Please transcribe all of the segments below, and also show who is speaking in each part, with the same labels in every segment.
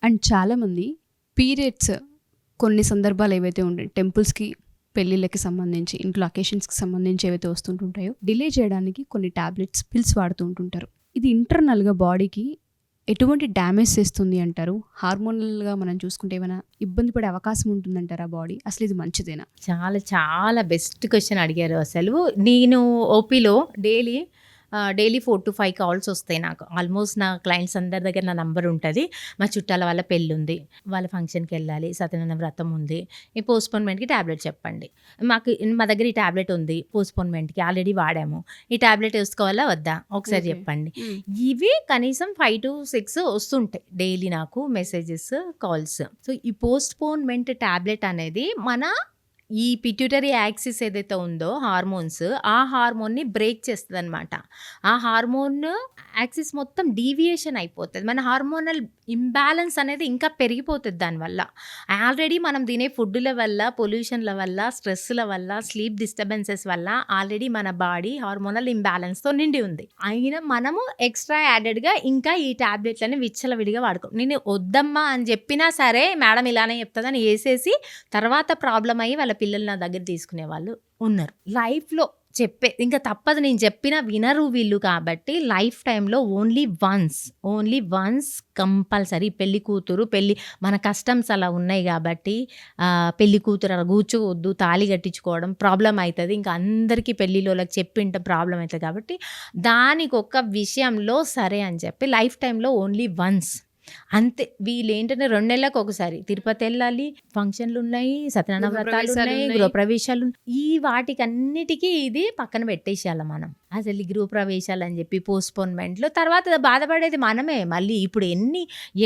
Speaker 1: And చాలామంది periods కొన్ని సందర్భాలు ఏవైతే ఉంటాయి టెంపుల్స్కి, పెళ్ళిళ్ళకి సంబంధించి, ఇంట్లో అకేషన్స్కి సంబంధించి ఏవైతే వస్తుంటుంటాయో డిలే చేయడానికి కొన్ని టాబ్లెట్స్, పిల్స్ వాడుతూ ఉంటుంటారు. ఇది ఇంటర్నల్గా బాడీకి ఎటువంటి డ్యామేజ్ చేస్తుంది అంటారు? హార్మోనల్గా మనం చూసుకుంటే ఏమైనా ఇబ్బంది పడే అవకాశం ఉంటుందంటారా బాడీ? అసలు ఇది మంచిదేనా?
Speaker 2: చాలా చాలా బెస్ట్ క్వశ్చన్ అడిగారు అసలు. నేను ఓపీలో డైలీ 4-5 కాల్స్ వస్తాయి నాకు. ఆల్మోస్ట్ నా క్లయింట్స్ అందరి దగ్గర నా నంబర్ ఉంటుంది. మా చుట్టాల వాళ్ళ పెళ్ళి ఉంది, వాళ్ళ ఫంక్షన్కి వెళ్ళాలి, సత్యనారాయణ వ్రతం ఉంది, ఈ పోస్ట్పోన్మెంట్కి ట్యాబ్లెట్ చెప్పండి. మా దగ్గర ఈ ట్యాబ్లెట్ ఉంది, పోస్ట్పోన్మెంట్కి ఆల్రెడీ వాడాము, ఈ ట్యాబ్లెట్ వేసుకోవాలా వద్దా ఒకసారి చెప్పండి. ఇవి కనీసం 5 to 6 వస్తుంటాయి డైలీ నాకు మెసేజెస్, కాల్స్. సో ఈ పోస్ట్పోన్మెంట్ ట్యాబ్లెట్ అనేది మన ఈ పిట్యూటరీ యాక్సిస్ ఏదైతే ఉందో హార్మోన్స్, ఆ హార్మోన్ని బ్రేక్ చేస్తుంది అనమాట. ఆ హార్మోన్ యాక్సిస్ మొత్తం డీవియేషన్ అయిపోతుంది. మన హార్మోనల్ ఇంబ్యాలెన్స్ అనేది ఇంకా పెరిగిపోతుంది దానివల్ల. ఆల్రెడీ మనం తినే ఫుడ్ల వల్ల, పొల్యూషన్ల వల్ల, స్ట్రెస్ల వల్ల, స్లీప్ డిస్టర్బెన్సెస్ వల్ల ఆల్రెడీ మన బాడీ హార్మోనల్ ఇంబ్యాలెన్స్తో నిండి ఉంది. అయినా మనము ఎక్స్ట్రా యాడెడ్గా ఇంకా ఈ ట్యాబ్లెట్లని విచ్చలవిడిగా వాడుకో. నేను వద్దమ్మా అని చెప్పినా సరే మేడం ఇలానే చెప్తుందని వేసేసి తర్వాత ప్రాబ్లం అయ్యి వాళ్ళ పిల్లలు నా దగ్గర తీసుకునే వాళ్ళు ఉన్నారు. లైఫ్లో ఇంకా తప్పదు, నేను చెప్పినా వినరు వీళ్ళు. కాబట్టి లైఫ్ టైంలో ఓన్లీ వన్స్ కంపల్సరీ పెళ్లి మన కస్టమ్స్ అలా ఉన్నాయి కాబట్టి పెళ్లి కూతురు అలా కూర్చోవద్దు, తాళి కట్టించుకోవడం ప్రాబ్లం అవుతుంది. ఇంకా అందరికీ పెళ్ళిలోకి చెప్పింటే ప్రాబ్లం అవుతుంది. కాబట్టి దానికి ఒక విషయంలో సరే అని చెప్పి లైఫ్ టైంలో ఓన్లీ వన్స్ అంతే. వీళ్ళు ఏంటంటే 2 నెలలకు ఒకసారి తిరుపతి వెళ్ళాలి, ఫంక్షన్లు ఉన్నాయి, సత్యనారాయణ వ్రతాలు ఉన్నాయి, గృహప్రవేశాలు, ఈ వాటికి అన్నిటికీ ఇది పక్కన పెట్టేసేయాలి మనం. అసలు ఈ గృహప్రవేశాలు అని చెప్పి పోస్ట్పోన్మెంట్లు తర్వాత బాధపడేది మనమే. మళ్ళీ ఇప్పుడు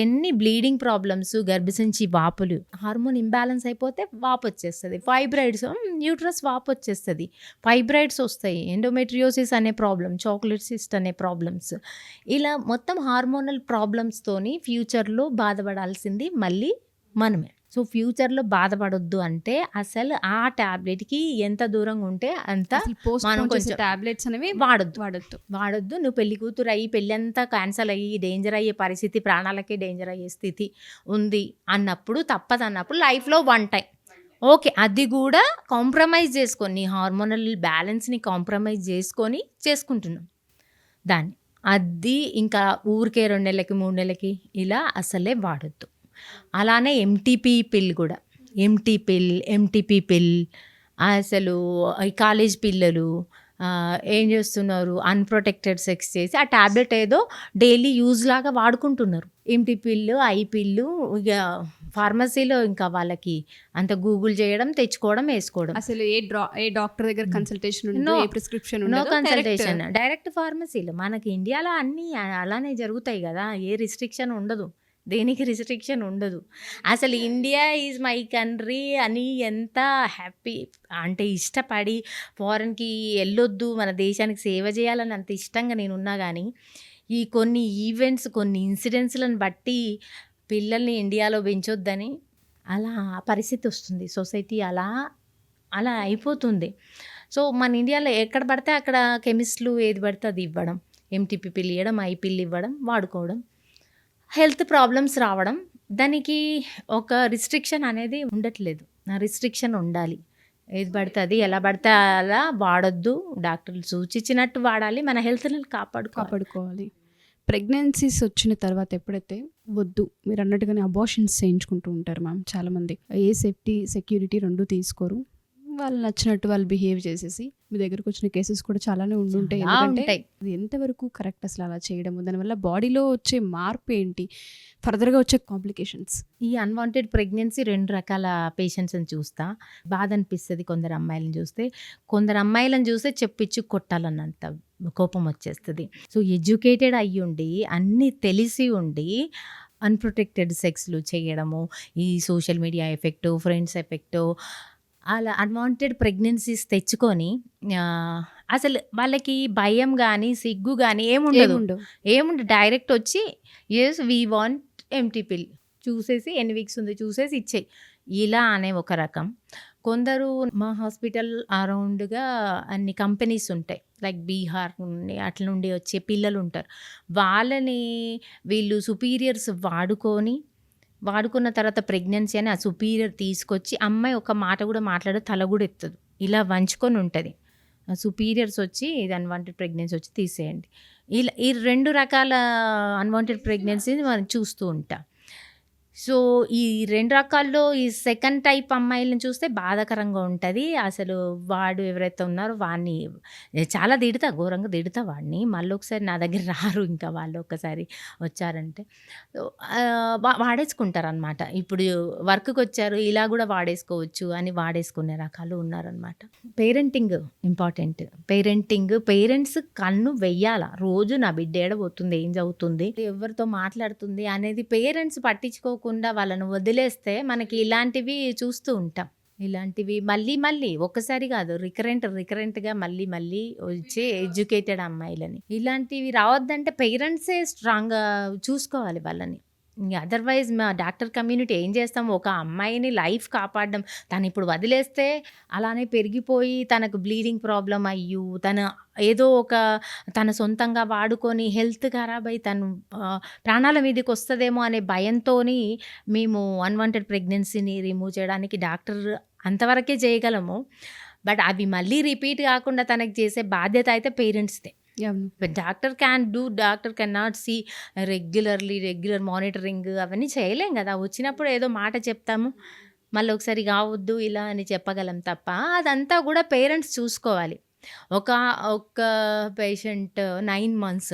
Speaker 2: ఎన్ని బ్లీడింగ్ ప్రాబ్లమ్స్, గర్భసంచి వాపులు, హార్మోన్ ఇంబ్యాలెన్స్ అయిపోతే వాపు వచ్చేస్తుంది, ఫైబ్రాయిడ్స్, యూట్రస్ వాపు వచ్చేస్తుంది, ఫైబ్రాయిడ్స్ వస్తాయి, ఎండోమెట్రియోసిస్ అనే ప్రాబ్లం, చాక్లెట్ సిస్ట్ అనే ప్రాబ్లమ్స్, ఇలా మొత్తం హార్మోనల్ ప్రాబ్లమ్స్తోని ఫ్యూచర్లో బాధపడాల్సింది మళ్ళీ మనమే. సో ఫ్యూచర్లో బాధపడొద్దు అంటే అసలు ఆ ట్యాబ్లెట్కి ఎంత దూరంగా ఉంటే అంత మనం కొంచెం
Speaker 1: టాబ్లెట్స్ అనేవి
Speaker 2: వాడొద్దు. నువ్వు పెళ్లి కూతురు అయ్యి పెళ్ళి అంతా క్యాన్సల్ అయ్యి డేంజర్ అయ్యే పరిస్థితి, ప్రాణాలకే డేంజర్ అయ్యే స్థితి ఉంది అన్నప్పుడు, తప్పదన్నప్పుడు లైఫ్లో 1 టైం ఓకే, అది కూడా కాంప్రమైజ్ చేసుకొని, నీ హార్మోనల్ బ్యాలెన్స్ని కాంప్రమైజ్ చేసుకుంటున్నాం దాన్ని. అది ఇంకా ఊరికే 2 నెలలకి 3 నెలలకి ఇలా అసలే వాడొద్దు. అలానే ఎంటీపీ పిల్ అసలు ఈ కాలేజ్ పిల్లలు ఏం చేస్తున్నారు, అన్ప్రొటెక్టెడ్ సెక్స్ చేసి ఆ ట్యాబ్లెట్ ఏదో డైలీ యూజ్ లాగా వాడుకుంటున్నారు. ఎంటీ పిల్లు, ఐ పిల్లు, ఇక ఫార్మసీలో ఇంకా వాళ్ళకి అంత గూగుల్ చేయడం, తెచ్చుకోవడం, వేసుకోవడం.
Speaker 1: అసలు ఏ డాక్టర్ దగ్గర కన్సల్టేషన్ ఉండదు, ఏ ప్రిస్క్రిప్షన్
Speaker 2: నో కన్సల్టేషన్, డైరెక్ట్ ఫార్మసీలో. మనకి ఇండియాలో అన్నీ అలానే జరుగుతాయి కదా, ఏ రిస్ట్రిక్షన్ ఉండదు, దేనికి రిస్ట్రిక్షన్ ఉండదు. అసలు ఇండియా ఈజ్ మై కంట్రీ అని ఎంత హ్యాపీ అంటే ఇష్టపడి ఫారెన్కి వెళ్ళొద్దు, మన దేశానికి సేవ చేయాలని అంత ఇష్టంగా నేనున్నా. కానీ ఈ కొన్ని ఈవెంట్స్, కొన్ని ఇన్సిడెంట్స్లను బట్టి పిల్లల్ని ఇండియాలో పెంచొద్దని అలా పరిస్థితి వస్తుంది. సొసైటీ అలా అయిపోతుంది. సో మన ఇండియాలో ఎక్కడ పడితే అక్కడ కెమిస్టులు ఏది పడితే అది ఇవ్వడం, ఎంటీపీ పిల్ ఇవ్వడం, ఐ పిల్ ఇవ్వడం, వాడుకోవడం, హెల్త్ ప్రాబ్లమ్స్ రావడం. దానికి ఒక రిస్ట్రిక్షన్ అనేది ఉండట్లేదు. ఆ రిస్ట్రిక్షన్ ఉండాలి. ఏది పడితే అది, ఎలా పడితే అలా వాడొద్దు, డాక్టర్లు సూచించినట్టు వాడాలి, మన హెల్త్ని కాపాడుకోవాలి.
Speaker 1: ప్రెగ్నెన్సీస్ వచ్చిన తర్వాత ఎప్పుడైతే వద్దు, మీరు అన్నట్టుగానే అబార్షన్స్ చేయించుకుంటూ ఉంటారు మ్యామ్ చాలామంది. ఏ సెక్యూరిటీ 2 తీసుకోరు, వాళ్ళు నచ్చినట్టు వాళ్ళు బిహేవ్ చేసేసి మీ దగ్గరకు వచ్చిన కేసెస్ కూడా చాలానే ఉండుంటాయి. ఎందుకంటే అది ఎంతవరకు కరెక్ట్ అసలు అలా చేయడము, దానివల్ల బాడీలో వచ్చే మార్పు ఏంటి, ఫర్దర్గా వచ్చే కాంప్లికేషన్స్?
Speaker 2: ఈ అన్వాంటెడ్ ప్రెగ్నెన్సీ 2 రకాల పేషెంట్స్ని చూస్తా. బాధ అనిపిస్తుంది కొందరు అమ్మాయిలను చూస్తే చెప్పించి కొట్టాలన్నంత కోపం వచ్చేస్తుంది. సో ఎడ్యుకేటెడ్ అయ్యుండి, అన్నీ తెలిసి ఉండి అన్ప్రొటెక్టెడ్ సెక్స్లు చేయడము, ఈ social media effect, friends effect, అలా అన్వాంటెడ్ ప్రెగ్నెన్సీస్ తెచ్చుకొని అసలు వాళ్ళకి భయం కానీ సిగ్గు కానీ ఏముండదు. డైరెక్ట్ వచ్చి ఎస్ వీ వాంట్ ఎంటీ పిల్, చూసేసి ఎన్ని వీక్స్ ఉంది చూసేసి ఇచ్చేయి, ఇలా అనే ఒక రకం. కొందరు మా హాస్పిటల్ అరౌండ్గా అన్ని కంపెనీస్ ఉంటాయి, లైక్ బీహార్ నుండి అట్ల నుండి వచ్చే పిల్లలు ఉంటారు. వాళ్ళని వీళ్ళు సుపీరియర్స్ వాడుకొని వాడుకున్న తర్వాత ప్రెగ్నెన్సీ అని ఆ సుపీరియర్ తీసుకొచ్చి అమ్మాయి ఒక మాట కూడా మాట్లాడదు, తల కూడా ఎత్తదు, ఇలా వంచుకొని ఉంటుంది. సుపీరియర్స్ వచ్చి ఇది అన్వాంటెడ్ ప్రెగ్నెన్సీ వచ్చి తీసేయండి. ఇలా ఈ 2 రకాల అన్వాంటెడ్ ప్రెగ్నెన్సీని మనం చూస్తూ ఉంటాం. సో ఈ 2 రకాల్లో ఈ సెకండ్ టైప్ అమ్మాయిలను చూస్తే బాధాకరంగా ఉంటుంది. అసలు వాడు ఎవరైతే ఉన్నారో వాడిని చాలా తిడతా, ఘోరంగా తిడతా వాడిని. మళ్ళీ ఒకసారి నా దగ్గర రారు ఇంకా వాళ్ళు ఒక్కసారి వచ్చారంటే. వాడేసుకుంటారు అనమాట. ఇప్పుడు వర్క్కి వచ్చారు ఇలా కూడా వాడేసుకోవచ్చు అని వాడేసుకునే రకాలు ఉన్నారనమాట. Parenting important. పేరెంట్స్ కన్ను వెయ్యాల, రోజు నా బిడ్డ ఏడబోతుంది, ఏం చదువుతుంది, ఎవరితో మాట్లాడుతుంది అనేది పేరెంట్స్ పట్టించుకోకుండా వాళ్ళను వదిలేస్తే మనకి ఇలాంటివి చూస్తూ ఉంటాం. ఇలాంటివి మళ్ళీ ఒక్కసారి కాదు, రికరెంట్గా మళ్ళీ వచ్చే ఎడ్యుకేటెడ్ అమ్మాయిలని ఇలాంటివి రావద్దంటే పేరెంట్సే స్ట్రాంగ్గా చూసుకోవాలి వాళ్ళని. అదర్వైజ్ మా డాక్టర్ కమ్యూనిటీ ఏం చేస్తాము, ఒక అమ్మాయిని లైఫ్ కాపాడడం, తను ఇప్పుడు వదిలేస్తే అలానే పెరిగిపోయి తనకు బ్లీడింగ్ ప్రాబ్లం అయ్యు, ఏదో ఒక తన సొంతంగా వాడుకొని హెల్త్ ఖరాబ్ అయ్యి తను ప్రాణాల మీదకి వస్తుందేమో అనే భయంతో మేము అన్వాంటెడ్ ప్రెగ్నెన్సీని రిమూవ్ చేయడానికి డాక్టర్ అంతవరకే చేయగలము. బట్ అవి మళ్ళీ రిపీట్ కాకుండా తనకి చేసే బాధ్యత అయితే పేరెంట్స్దే. Doctor can not see regular monitoring అవన్నీ చేయలేం కదా. వచ్చినప్పుడు ఏదో మాట చెప్తాము, మళ్ళీ ఒకసారి కావద్దు ఇలా అని చెప్పగలం తప్ప అదంతా కూడా పేరెంట్స్ చూసుకోవాలి. ఒక పేషెంట్ 9 months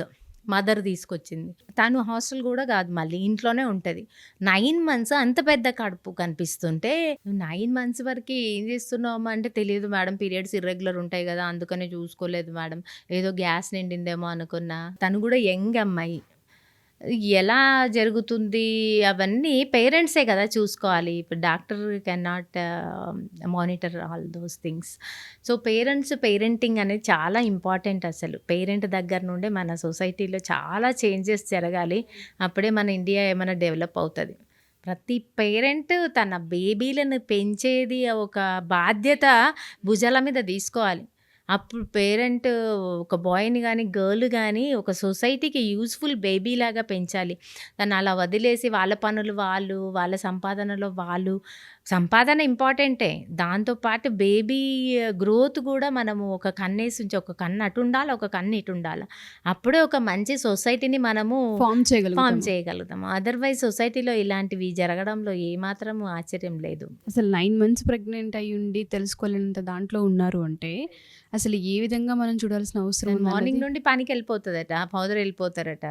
Speaker 2: మదర్ తీసుకొచ్చింది. తను హాస్టల్ కూడా కాదు, మళ్ళీ ఇంట్లోనే ఉంటుంది. 9 months అంత పెద్ద కడుపు కనిపిస్తుంటే 9 months వరకు ఏం చేస్తున్నావు అంటే, తెలియదు మేడం, పీరియడ్స్ ఇర్రెగ్యులర్ ఉంటాయి కదా అందుకనే చూసుకోలేదు మేడం, ఏదో గ్యాస్ నిండిందేమో అనుకున్నా. తను కూడా యంగ్ అమ్మాయి. ఎలా జరుగుతుంది అవన్నీ పేరెంట్సే కదా చూసుకోవాలి. ఇప్పుడు doctor can not monitor all those things. So parenting అనేది చాలా ఇంపార్టెంట్. అసలు పేరెంట్ దగ్గర నుండే మన సొసైటీలో చాలా చేంజెస్ జరగాలి. అప్పుడే మన ఇండియా ఏమైనా డెవలప్ అవుతుంది. ప్రతి పేరెంట్ తన బేబీలను పెంచేది ఒక బాధ్యత భుజాల మీద తీసుకోవాలి. అప్పుడు పేరెంట్ ఒక బాయ్ని కానీ గర్ల్ కానీ ఒక సొసైటీకి యూజ్ఫుల్ బేబీ లాగా పెంచాలి. తను అలా వదిలేసి వాళ్ళ పనులు వాళ్ళు, వాళ్ళ సంపాదనలో వాళ్ళు. సంపాదన ఇంపార్టెంటే, దాంతోపాటు బేబీ గ్రోత్ కూడా మనము ఒక కన్నేసి ఉంచి, ఒక కన్ను అటు ఉండాలి, ఒక కన్ను ఇటు ఉండాలి. అప్పుడే ఒక మంచి సొసైటీని మనము ఫామ్ చేయగలుగుతాము. అదర్వైజ్ సొసైటీలో ఇలాంటివి జరగడంలో ఏమాత్రం ఆశ్చర్యం లేదు.
Speaker 1: అసలు 9 months ప్రెగ్నెంట్ అయ్యి ఉండి తెలుసుకోలేనంత దాంట్లో ఉన్నారు అంటే అసలు ఏ విధంగా మనం చూడాల్సిన అవసరం?
Speaker 2: మార్నింగ్ నుండి పనికి వెళ్ళిపోతుందట, పౌదర్ వెళ్ళిపోతారట.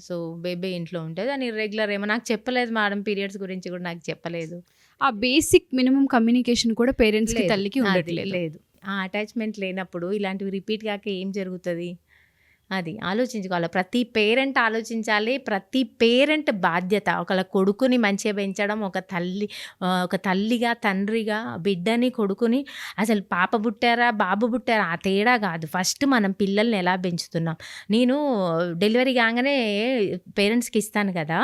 Speaker 2: సో బేబీ ఇంట్లో ఉంటుంది. అని ఇర్రెగ్యులర్ ఏమో నాకు చెప్పలేదు మేడం, పీరియడ్స్ గురించి కూడా నాకు చెప్పలేదు.
Speaker 1: ఆ బేసిక్ మినిమం కమ్యూనికేషన్ కూడా పేరెంట్స్కి తల్లికి ఉండట్లేదు.
Speaker 2: లేదు. ఆ అటాచ్మెంట్ లేనప్పుడు ఇలాంటివి రిపీట్ కాక ఏం జరుగుతుంది? అది ఆలోచించుకోవాలి. ప్రతి పేరెంట్ ఆలోచించాలి. ప్రతి పేరెంట్ బాధ్యత. ఒకళ్ళ కొడుకుని మంచిగా పెంచడం, ఒక తల్లిగా తండ్రిగా బిడ్డని కొడుకుని, అసలు పాప పుట్టారా బాబు పుట్టారా ఆ తేడా కాదు. ఫస్ట్ మనం పిల్లల్ని ఎలా పెంచుతున్నాం. నేను డెలివరీ కాగానే పేరెంట్స్కి ఇస్తాను కదా,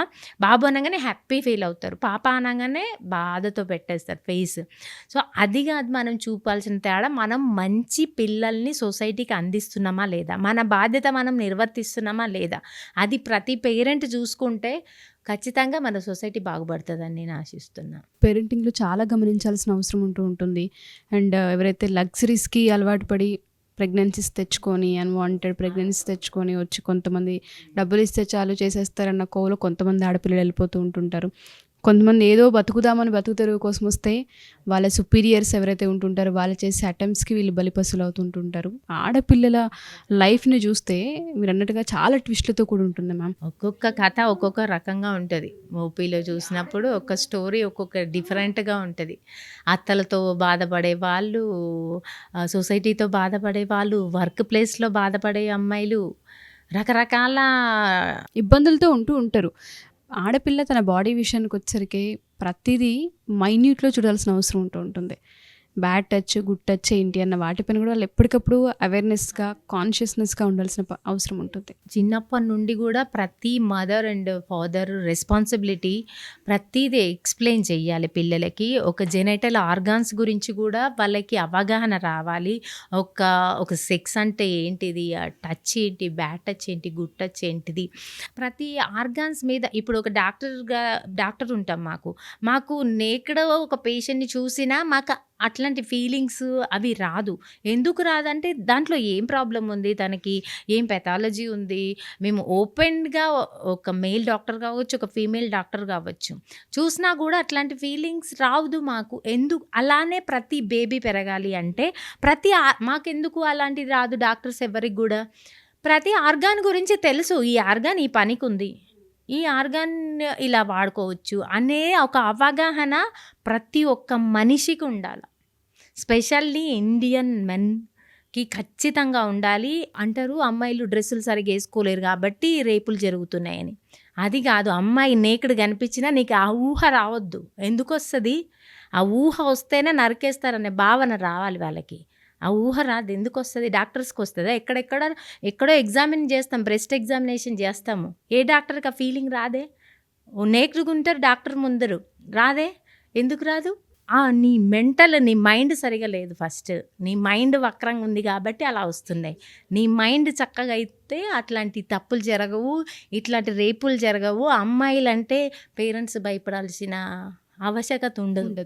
Speaker 2: బాబు అనగానే హ్యాపీ ఫీల్ అవుతారు, పాప అనగానే బాధతో పెట్టేస్తారు ఫేస్. సో అది కాదు మనం చూపాల్సిన తేడా. మనం మంచి పిల్లల్ని సొసైటీకి అందిస్తున్నామా లేదా, మన బాధ్యత మనం నిర్వర్తిస్తున్నామా లేదా, అది ప్రతి పేరెంట్ చూసుకుంటే ఖచ్చితంగా మన సొసైటీ బాగుపడుతుందని నేను ఆశిస్తున్నా.
Speaker 1: పేరెంటింగ్లో చాలా గమనించాల్సిన అవసరం ఉంటుంది. అండ్ ఎవరైతే లగ్జరీస్కి అలవాటు పడి ప్రెగ్నెన్సీస్ తెచ్చుకొని, అన్వాంటెడ్ ప్రెగ్నెన్సీస్ తెచ్చుకొని వచ్చి కొంతమంది డబ్బులు ఇస్తే చాలు చేసేస్తారన్న కోవలో కొంతమంది ఆడపిల్లలు వెళ్ళిపోతూ ఉంటుంటారు. కొంతమంది ఏదో బతుకుదామని బతుకు తెరువు కోసం వస్తే వాళ్ళ సుపీరియర్స్ ఎవరైతే ఉంటుంటారో వాళ్ళు చేసే అటెంప్ట్స్కి వీళ్ళు బలిపశులు అవుతుంటుంటారు. ఆడపిల్లల లైఫ్ని చూస్తే మీరు అన్నట్టుగా చాలా ట్విస్ట్లతో కూడా ఉంటుంది మ్యామ్.
Speaker 2: ఒక్కొక్క కథ ఒక్కొక్క రకంగా ఉంటుంది. ఓపీలో చూసినప్పుడు ఒక స్టోరీ ఒక్కొక్క డిఫరెంట్గా ఉంటుంది. అత్తలతో బాధపడే వాళ్ళు, సొసైటీతో బాధపడే వాళ్ళు, వర్క్ ప్లేస్లో బాధపడే అమ్మాయిలు, రకరకాల
Speaker 1: ఇబ్బందులతో ఉంటారు. ఆడపిల్ల తన బాడీ విషయానికి వచ్చేసరికి ప్రతిదీ మైన్యూట్లో చూడాల్సిన అవసరం ఉంటుంది. బ్యాడ్ టచ్, గుడ్ టచ్ ఏంటి అన్న వాటిపైన కూడా వాళ్ళు ఎప్పటికప్పుడు అవేర్నెస్గా, కాన్షియస్నెస్గా ఉండాల్సిన అవసరం ఉంటుంది.
Speaker 2: చిన్నప్పటి నుండి కూడా ప్రతి మదర్ అండ్ ఫాదర్ రెస్పాన్సిబిలిటీ ప్రతిదీ ఎక్స్ప్లెయిన్ చేయాలి పిల్లలకి. ఒక జెనైటల్ ఆర్గాన్స్ గురించి కూడా వాళ్ళకి అవగాహన రావాలి. ఒక సెక్స్ అంటే ఏంటిది, టచ్ ఏంటి, బ్యాడ్ టచ్ ఏంటి, గుడ్ టచ్ ఏంటిది, ప్రతి ఆర్గాన్స్ మీద. ఇప్పుడు ఒక డాక్టర్ ఉంటాం, మాకు నేకడ ఒక పేషెంట్ని చూసినా మాకు అట్లాంటి ఫీలింగ్స్ అవి రాదు. ఎందుకు రాదంటే దాంట్లో ఏం ప్రాబ్లం ఉంది, తనకి ఏం పెథాలజీ ఉంది. మేము ఓపెన్గా ఒక మేల్ డాక్టర్ కావచ్చు, ఒక ఫీమేల్ డాక్టర్ కావచ్చు, చూసినా కూడా అట్లాంటి ఫీలింగ్స్ రావద్దు మాకు. ఎందుకు అలానే ప్రతి బేబీ పెరగాలి అంటే మాకెందుకు అలాంటిది రాదు డాక్టర్స్ ఎవరికి కూడా? ప్రతి ఆర్గాన్ గురించి తెలుసు, ఈ ఆర్గాన్ ఈ పనికి ఉంది, ఈ ఆర్గాన్ ఇలా వాడుకోవచ్చు అనే ఒక అవగాహన ప్రతి ఒక్క మనిషికి ఉండాలి. స్పెషల్లీ ఇండియన్ మెన్కి ఖచ్చితంగా ఉండాలి. అంటారు అమ్మాయిలు డ్రెస్సులు సరిగ్గా వేసుకోలేరు కాబట్టి రేపులు జరుగుతున్నాయని. అది కాదు, అమ్మాయి నేకుడు కనిపించినా నీకు ఆ ఊహ రావద్దు. ఎందుకు వస్తుంది? ఆ ఊహ వస్తేనే నరికేస్తారనే భావన రావాలి వాళ్ళకి. ఆ ఊహ రాదు. ఎందుకు వస్తుంది? డాక్టర్స్కి వస్తుందా? ఎక్కడో ఎగ్జామిన్ చేస్తాం, బ్రెస్ట్ ఎగ్జామినేషన్ చేస్తాము, ఏ డాక్టర్కి ఆ ఫీలింగ్ రాదే? నేకుడుగా ఉంటారు డాక్టర్ ముందరు, రాదే? ఎందుకు రాదు? నీ మైండ్ సరిగా లేదు. ఫస్ట్ నీ మైండ్ వక్రంగా ఉంది కాబట్టి అలా వస్తున్నాయి. నీ మైండ్ చక్కగా అయితే అట్లాంటి తప్పులు జరగవు, ఇట్లాంటి రేపులు జరగవు. అమ్మాయిలంటే పేరెంట్స్ భయపడాల్సిన ఆవశ్యకత ఉండదు.